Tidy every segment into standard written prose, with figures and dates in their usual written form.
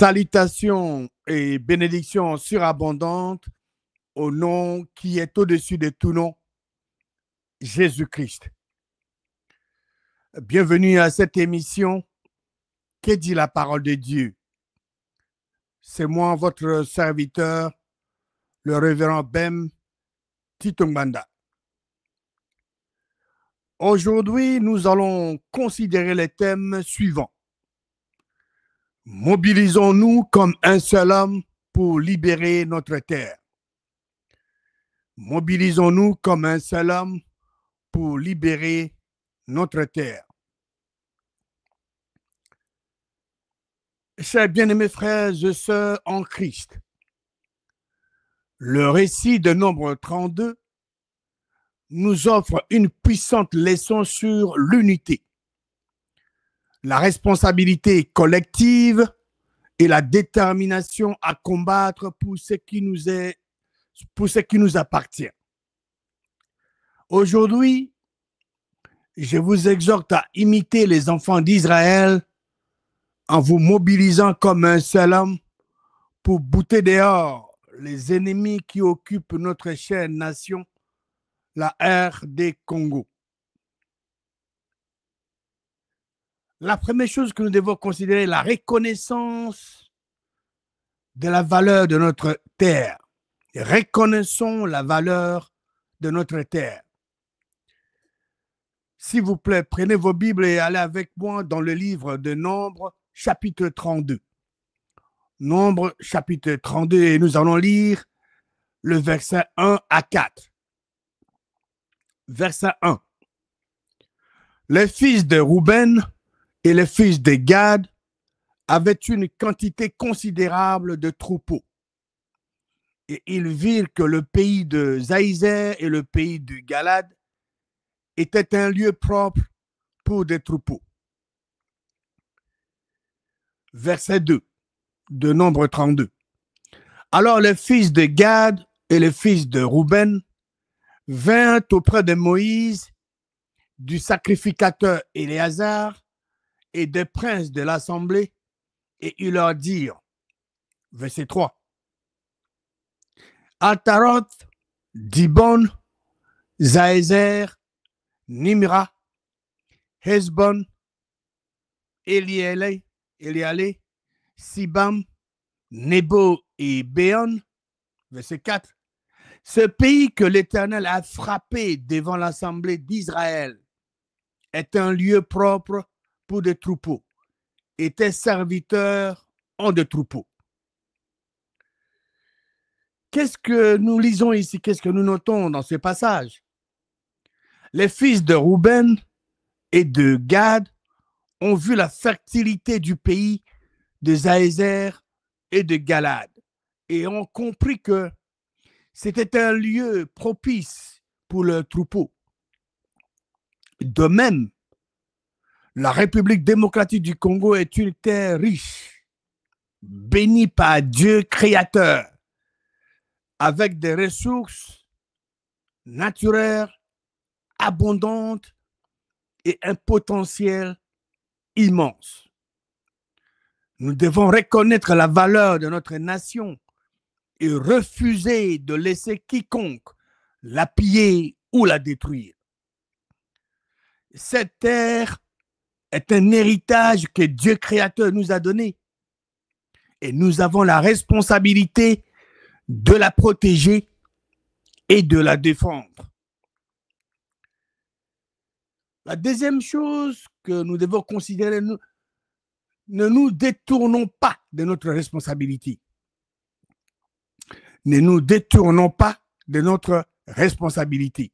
Salutations et bénédictions surabondantes au nom qui est au-dessus de tout nom, Jésus-Christ. Bienvenue à cette émission. Que dit la parole de Dieu? C'est moi, votre serviteur, le révérend Bem Titombanda. Aujourd'hui, nous allons considérer les thèmes suivants. Mobilisons-nous comme un seul homme pour libérer notre terre. Mobilisons-nous comme un seul homme pour libérer notre terre. Chers bien-aimés frères et sœurs en Christ, le récit de Nombre 32 nous offre une puissante leçon sur l'unité, la responsabilité collective et la détermination à combattre pour ce qui nous appartient. Aujourd'hui, je vous exhorte à imiter les enfants d'Israël en vous mobilisant comme un seul homme pour bouter dehors les ennemis qui occupent notre chère nation, la RD Congo. La première chose que nous devons considérer est la reconnaissance de la valeur de notre terre. Reconnaissons la valeur de notre terre. S'il vous plaît, prenez vos Bibles et allez avec moi dans le livre de Nombre, chapitre 32. Nombre, chapitre 32, et nous allons lire le verset 1 à 4. Verset 1. Les fils de Rouben et les fils de Gad avaient une quantité considérable de troupeaux. Et ils virent que le pays de Zaïzer et le pays du Galad étaient un lieu propre pour des troupeaux. Verset 2 de Nombre 32. Alors les fils de Gad et les fils de Rouben vinrent auprès de Moïse, du sacrificateur Éléazar et des princes de l'assemblée, et ils leur dirent, verset 3, Ataroth, Dibon, Zaézer, Nimra, Hezbon, Eliale, Sibam, Nebo et Béon, verset 4. Ce pays que l'Éternel a frappé devant l'assemblée d'Israël est un lieu propre pour des troupeaux, et tes serviteurs ont des troupeaux. Qu'est-ce que nous lisons ici? Qu'est-ce que nous notons dans ce passage? Les fils de Rouben et de Gad ont vu la fertilité du pays de Zaézer et de Galad et ont compris que c'était un lieu propice pour leurs troupeaux. De même, la République démocratique du Congo est une terre riche, bénie par Dieu créateur, avec des ressources naturelles abondantes et un potentiel immense. Nous devons reconnaître la valeur de notre nation et refuser de laisser quiconque la piller ou la détruire. Cette terre est un héritage que Dieu créateur nous a donné et nous avons la responsabilité de la protéger et de la défendre. La deuxième chose que nous devons considérer, ne nous détournons pas de notre responsabilité. Ne nous détournons pas de notre responsabilité.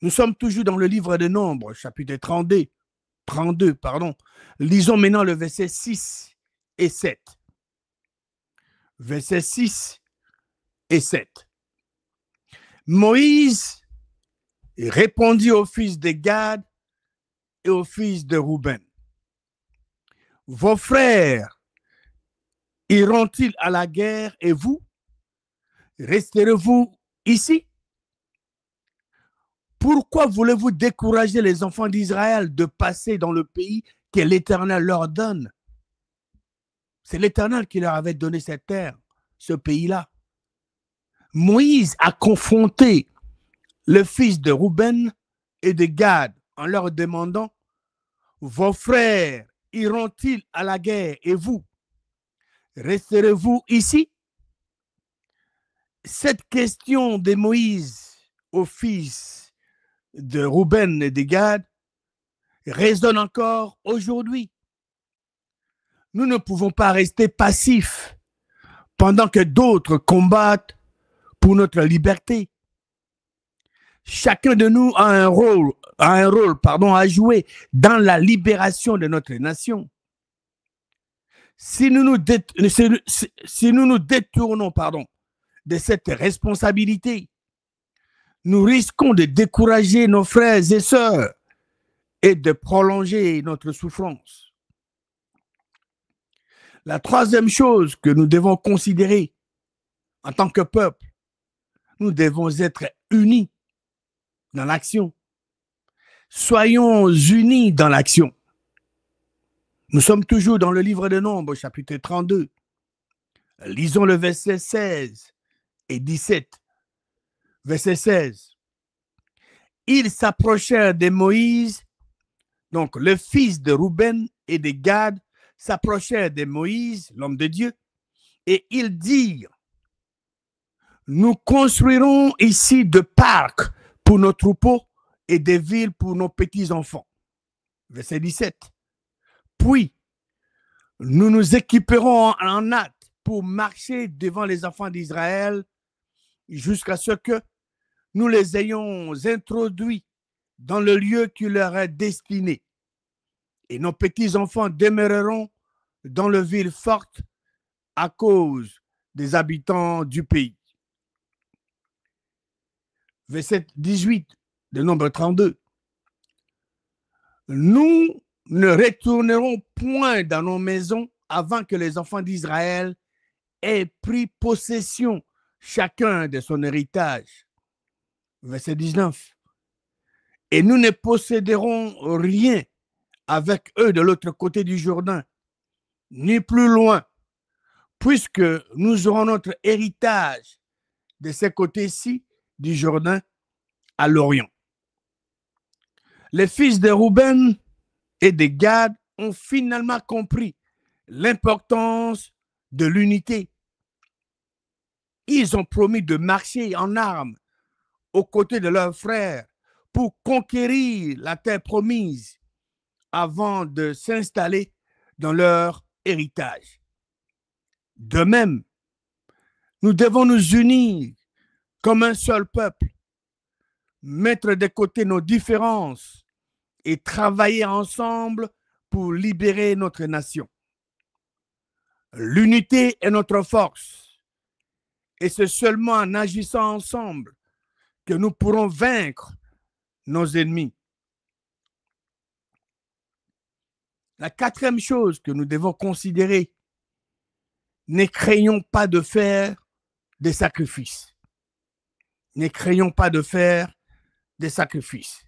Nous sommes toujours dans le livre de Nombre, chapitre 32. Lisons maintenant le verset 6 et 7. Versets 6 et 7. Moïse répondit aux fils de Gad et aux fils de Rouben. Vos frères iront-ils à la guerre et vous? Resterez-vous ici? Pourquoi voulez-vous décourager les enfants d'Israël de passer dans le pays que l'Éternel leur donne? C'est l'Éternel qui leur avait donné cette terre, ce pays-là. Moïse a confronté le fils de Rouben et de Gad en leur demandant, vos frères iront-ils à la guerre et vous, resterez-vous ici? Cette question de Moïse au fils de Rouben et de Gad résonne encore aujourd'hui. Nous ne pouvons pas rester passifs pendant que d'autres combattent pour notre liberté. Chacun de nous a un rôle à jouer dans la libération de notre nation. Si nous nous détournons de cette responsabilité, nous risquons de décourager nos frères et sœurs et de prolonger notre souffrance. La troisième chose que nous devons considérer en tant que peuple, nous devons être unis dans l'action. Soyons unis dans l'action. Nous sommes toujours dans le livre de Nombres, chapitre 32. Lisons le verset 16 et 17. Verset 16. Ils s'approchèrent de Moïse, donc le fils de Rouben et de Gad s'approchèrent de Moïse, l'homme de Dieu, et ils dirent, nous construirons ici des parcs pour nos troupeaux et des villes pour nos petits-enfants. Verset 17. Puis, nous nous équiperons en hâte pour marcher devant les enfants d'Israël jusqu'à ce que nous les ayons introduits dans le lieu qui leur est destiné. Et nos petits-enfants demeureront dans les villes fortes à cause des habitants du pays. Verset 18 de Nombre 32. Nous ne retournerons point dans nos maisons avant que les enfants d'Israël aient pris possession chacun de son héritage. Verset 19. Et nous ne posséderons rien avec eux de l'autre côté du Jourdain, ni plus loin, puisque nous aurons notre héritage de ce côté-ci du Jourdain à l'Orient. Les fils de Rouben et de Gad ont finalement compris l'importance de l'unité. Ils ont promis de marcher en armes aux côtés de leurs frères pour conquérir la terre promise avant de s'installer dans leur héritage. De même, nous devons nous unir comme un seul peuple, mettre de côté nos différences et travailler ensemble pour libérer notre nation. L'unité est notre force et c'est seulement en agissant ensemble que nous pourrons vaincre nos ennemis. La quatrième chose que nous devons considérer, ne craignons pas de faire des sacrifices. Ne craignons pas de faire des sacrifices.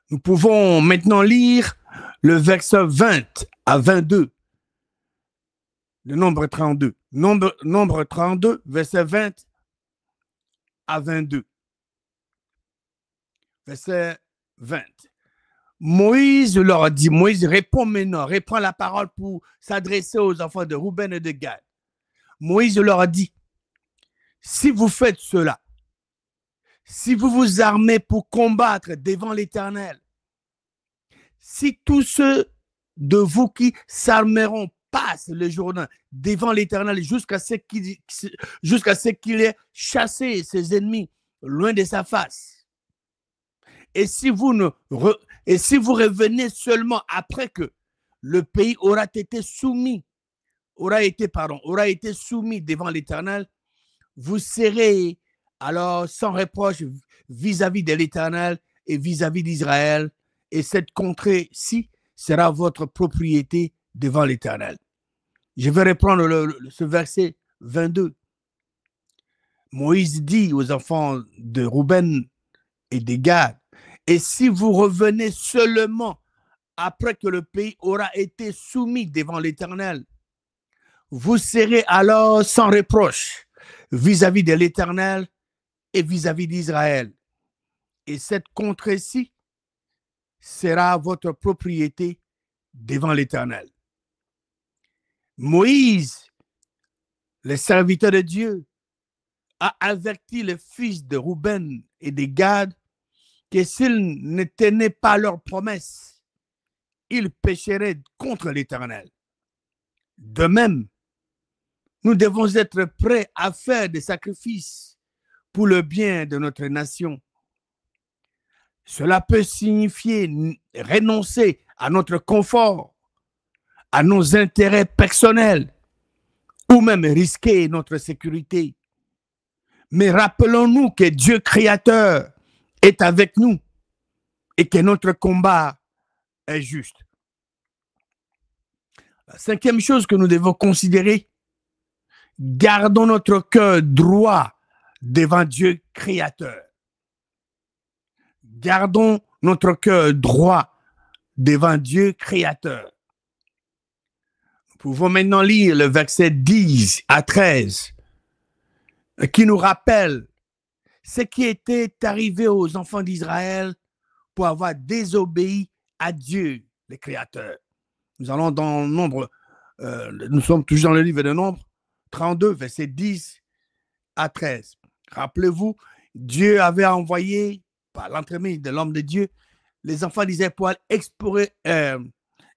Nous pouvons maintenant lire le verset 20 à 22 de Nombre 32. Nombre 32, verset 20 à 22. Verset 20. Moïse leur dit, Moïse répond maintenant, reprend la parole pour s'adresser aux enfants de Rouben et de Gad. Moïse leur dit, si vous faites cela, si vous vous armez pour combattre devant l'Éternel, si tous ceux de vous qui s'armeront passent le Jourdain devant l'Éternel jusqu'à ce qu'il ait chassé ses ennemis loin de sa face, et si vous revenez seulement après que le pays aura été soumis devant l'Éternel, vous serez alors sans reproche vis-à-vis de l'Éternel et vis-à-vis d'Israël, et cette contrée-ci sera votre propriété devant l'Éternel. Je vais reprendre ce verset 22. Moïse dit aux enfants de Rouben et de Gad, et si vous revenez seulement après que le pays aura été soumis devant l'Éternel, vous serez alors sans reproche vis-à-vis de l'Éternel et vis-à-vis d'Israël. Et cette contrée-ci sera votre propriété devant l'Éternel. Moïse, le serviteur de Dieu, a averti les fils de Ruben et de Gad que s'ils ne tenaient pas leurs promesses, ils pécheraient contre l'Éternel. De même, nous devons être prêts à faire des sacrifices pour le bien de notre nation. Cela peut signifier renoncer à notre confort, à nos intérêts personnels, ou même risquer notre sécurité. Mais rappelons-nous que Dieu créateur est avec nous et que notre combat est juste. La cinquième chose que nous devons considérer, gardons notre cœur droit devant Dieu créateur. Gardons notre cœur droit devant Dieu créateur. Nous pouvons maintenant lire le verset 10 à 13 qui nous rappelle ce qui était arrivé aux enfants d'Israël pour avoir désobéi à Dieu, le Créateur. Nous allons dans Nombre, nous sommes toujours dans le livre de Nombre, 32, verset 10 à 13. Rappelez-vous, Dieu avait envoyé, par l'entremise de l'homme de Dieu, les enfants d'Israël pour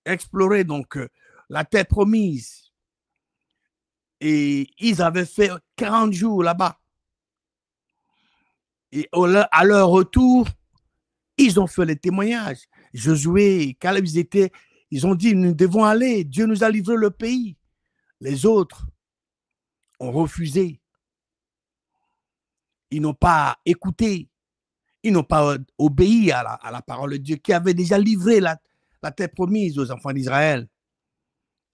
explorer donc la terre promise. Et ils avaient fait 40 jours là-bas. Et à leur retour, ils ont fait les témoignages. Josué, Caleb, ils ont dit, nous devons aller. Dieu nous a livré le pays. Les autres ont refusé. Ils n'ont pas écouté. Ils n'ont pas obéi à la parole de Dieu qui avait déjà livré la terre promise aux enfants d'Israël.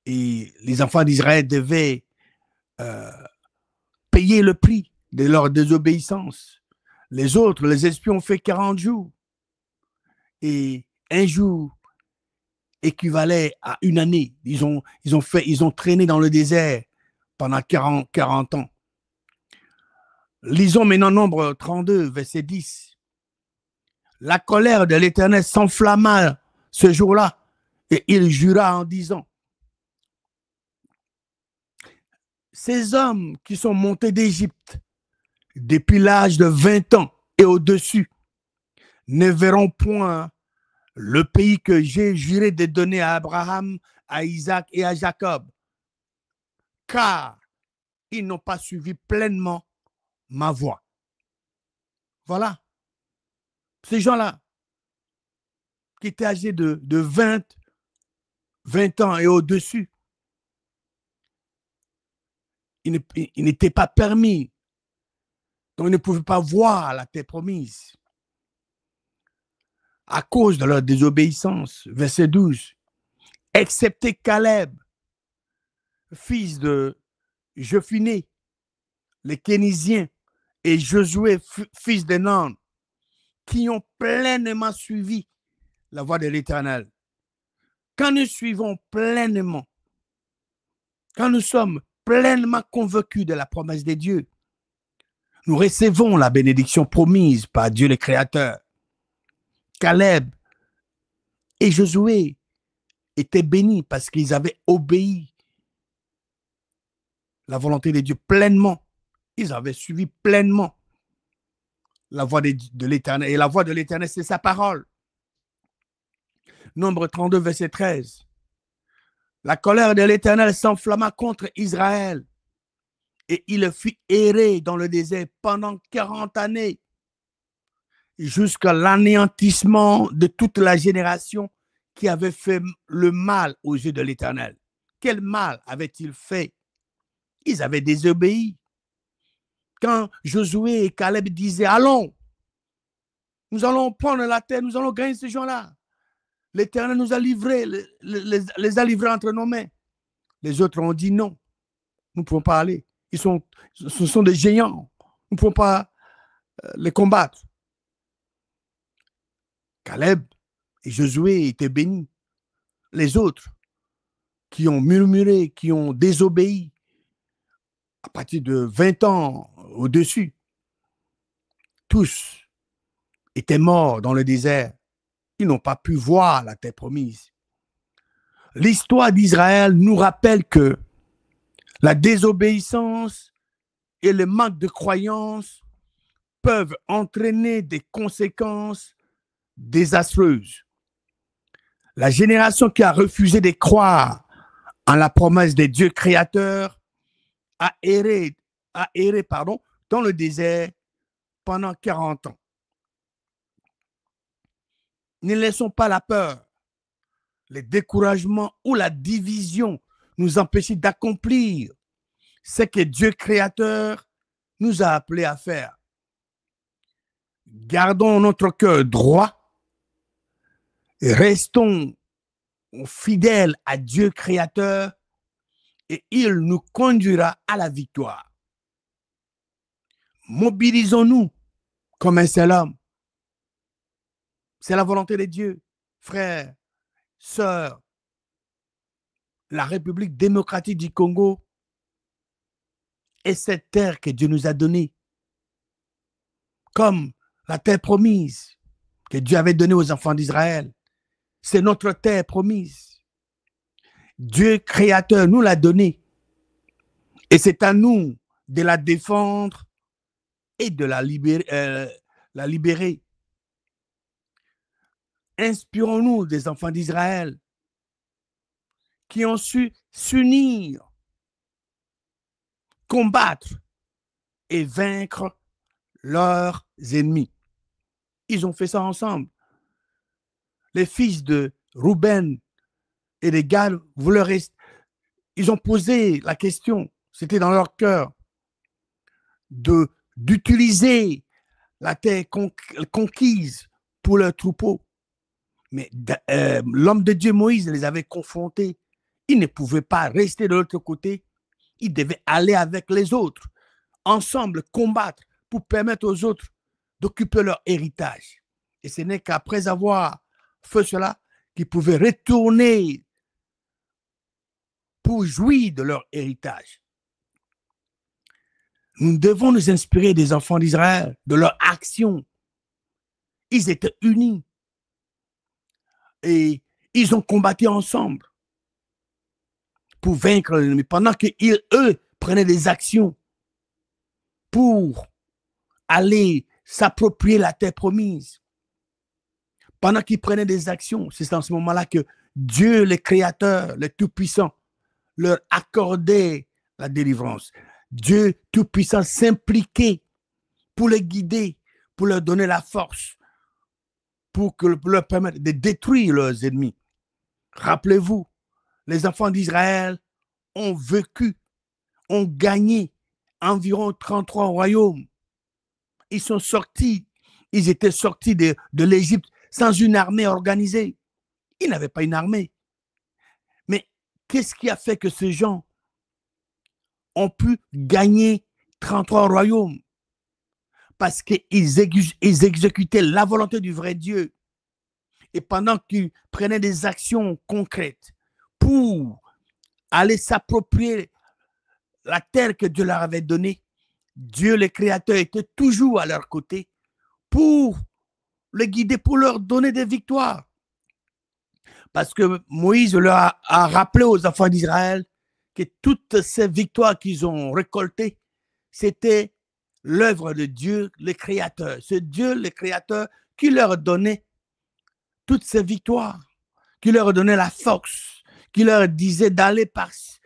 Et les enfants d'Israël devaient payer le prix de leur désobéissance. Les autres, les espions, ont fait 40 jours. Et un jour équivalait à une année. Ils ont traîné dans le désert pendant 40 ans. Lisons maintenant Nombre 32, verset 10. La colère de l'Éternel s'enflamma ce jour-là et il jura en disant, ces hommes qui sont montés d'Égypte depuis l'âge de 20 ans et au-dessus ne verront point le pays que j'ai juré de donner à Abraham, à Isaac et à Jacob, car ils n'ont pas suivi pleinement ma voie. Voilà. Ces gens-là, qui étaient âgés de 20 ans et au-dessus, il n'était pas permis. Donc, ils ne pouvaient pas voir la terre promise. À cause de leur désobéissance, verset 12, excepté Caleb, fils de Jephuné, les Kénisiens, et Josué, fils de Nun, qui ont pleinement suivi la voie de l'Éternel. Quand nous suivons pleinement, quand nous sommes pleinement convaincus de la promesse de Dieu, nous recevons la bénédiction promise par Dieu le Créateur. Caleb et Josué étaient bénis parce qu'ils avaient obéi la volonté de Dieu pleinement. Ils avaient suivi pleinement la voie de l'Éternel. Et la voie de l'Éternel, c'est sa parole. Nombre 32, verset 13. La colère de l'Éternel s'enflamma contre Israël et il fit errer dans le désert pendant 40 années jusqu'à l'anéantissement de toute la génération qui avait fait le mal aux yeux de l'Éternel. Quel mal avait-il fait? Ils avaient désobéi. Quand Josué et Caleb disaient, allons, nous allons prendre la terre, nous allons gagner ces gens-là. L'Éternel nous a livrés, les a livrés entre nos mains. Les autres ont dit non, nous ne pouvons pas aller. Ce sont des géants, nous ne pouvons pas les combattre. Caleb et Josué étaient bénis. Les autres qui ont murmuré, qui ont désobéi, à partir de 20 ans au-dessus, tous étaient morts dans le désert. Ils n'ont pas pu voir la terre promise. L'histoire d'Israël nous rappelle que la désobéissance et le manque de croyance peuvent entraîner des conséquences désastreuses. La génération qui a refusé de croire en la promesse des dieux créateurs a erré dans le désert pendant 40 ans. Ne laissons pas la peur, le découragement ou la division nous empêcher d'accomplir ce que Dieu créateur nous a appelés à faire. Gardons notre cœur droit et restons fidèles à Dieu créateur et il nous conduira à la victoire. Mobilisons-nous comme un seul homme. C'est la volonté de Dieu. Frères, sœurs, la République démocratique du Congo est cette terre que Dieu nous a donnée comme la terre promise que Dieu avait donnée aux enfants d'Israël. C'est notre terre promise. Dieu créateur nous l'a donnée. Et c'est à nous de la défendre et de la libérer. Inspirons-nous des enfants d'Israël qui ont su s'unir, combattre et vaincre leurs ennemis. Ils ont fait ça ensemble. Les fils de Ruben et de Gad, ils ont posé la question, c'était dans leur cœur, d'utiliser la terre conquise pour leurs troupeaux. Mais l'homme de Dieu, Moïse, les avait confrontés. Ils ne pouvaient pas rester de l'autre côté. Ils devaient aller avec les autres, ensemble combattre pour permettre aux autres d'occuper leur héritage. Et ce n'est qu'après avoir fait cela qu'ils pouvaient retourner pour jouir de leur héritage. Nous devons nous inspirer des enfants d'Israël, de leur action. Ils étaient unis et ils ont combattu ensemble pour vaincre l'ennemi, pendant qu'eux prenaient des actions pour aller s'approprier la terre promise. Pendant qu'ils prenaient des actions, c'est en ce moment-là que Dieu, le Créateur, le Tout-Puissant, leur accordait la délivrance. Dieu Tout-Puissant s'impliquait pour les guider, pour leur donner la force, pour leur permettre de détruire leurs ennemis. Rappelez-vous, les enfants d'Israël ont vécu, ont gagné environ 33 royaumes. Ils sont sortis, ils étaient sortis de l'Égypte sans une armée organisée. Ils n'avaient pas une armée. Mais qu'est-ce qui a fait que ces gens ont pu gagner 33 royaumes? Parce qu'ils exécutaient la volonté du vrai Dieu. Et pendant qu'ils prenaient des actions concrètes pour aller s'approprier la terre que Dieu leur avait donnée, Dieu, le Créateur, était toujours à leur côté pour les guider, pour leur donner des victoires. Parce que Moïse leur a rappelé aux enfants d'Israël que toutes ces victoires qu'ils ont récoltées, c'était l'œuvre de Dieu, le Créateur. C'est Dieu, le Créateur, qui leur donnait toutes ces victoires, qui leur donnait la force, qui leur disait d'aller par-ci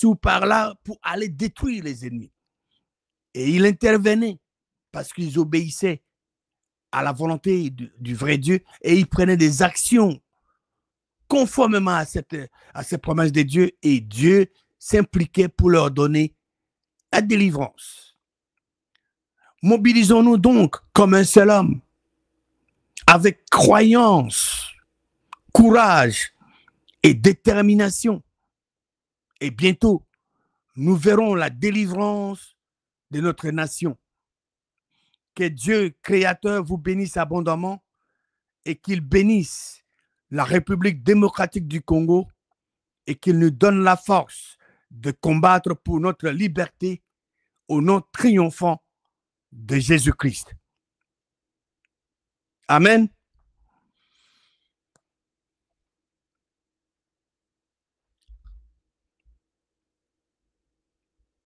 ou par-là pour aller détruire les ennemis. Et il intervenait parce qu'ils obéissaient à la volonté du vrai Dieu et ils prenaient des actions conformément à ces promesses de Dieu et Dieu s'impliquait pour leur donner la délivrance. Mobilisons-nous donc comme un seul homme, avec croyance, courage et détermination. Et bientôt, nous verrons la délivrance de notre nation. Que Dieu, Créateur, vous bénisse abondamment et qu'il bénisse la République démocratique du Congo et qu'il nous donne la force de combattre pour notre liberté au nom triomphant de Jésus-Christ. Amen.